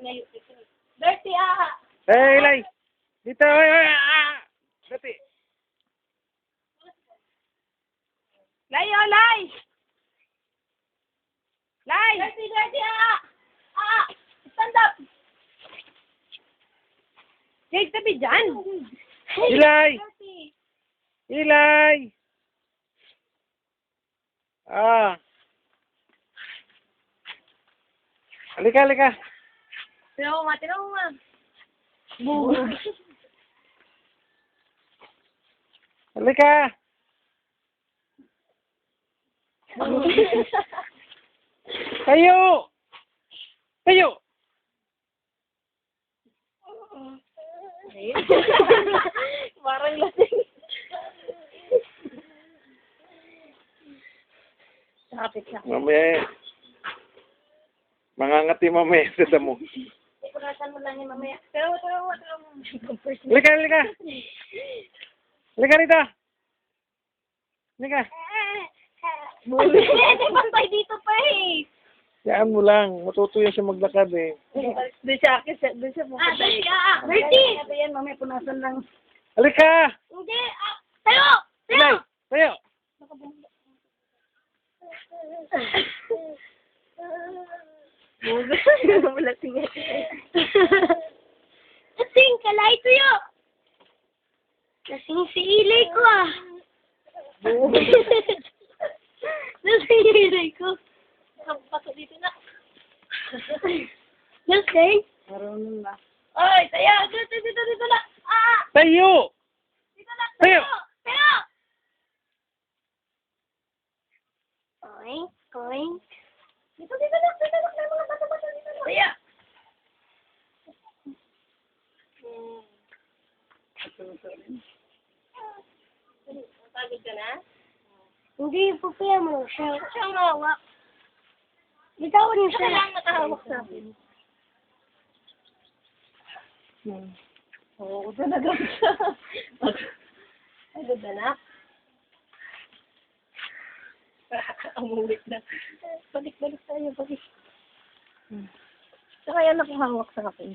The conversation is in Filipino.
Dirty, ah! Hey, Lai! Dito! Dati! Lay, oh, lay! Lay! Dirty, dirty, ah! Ah! Stand up! Jake, tabi dyan! Ilay! Dirty! Ilay! Halika, halika. Tinaw mo nga, tinaw mo nga. Halika. Tayo! Tayo! Parang lasing. Sakapit siya. Mamaya. Mangangati mamaya sa damo. Ipurasan mo lang yun mamaya. Pero, Halika, halika. Halika rito. Halika. Hindi pantay dito pa eh. Yaan mo lang. Matuto yan siya maglakad eh. Doon siya, doon siya mo. Doon siya. Dirty! Yan, mamaya punasan lang. Halika! Hindi! Tayo! Ilay! Tayo! Wala tingin. Lasing, kalay tuyo! Lasing si Ilay ko ah. Lasing si Ilay ko. Pasok dito na. Lasing? Marunong ba? Oy, tayo! Dito na! Ah! Tayo! Dito na! Tayo! Tayo! Oink, oink. Dito na mga bata-bata dito na. Tayo! Pagod ka na? Hindi, pupaya mo siya. Siya ang hawak. Bitawan niyo siya. Siya lang nakahawak sa akin. Oo, talaga siya. Pagod na. Umulit na. Balik tayo, balik. Saka yan nakahawak sa akin.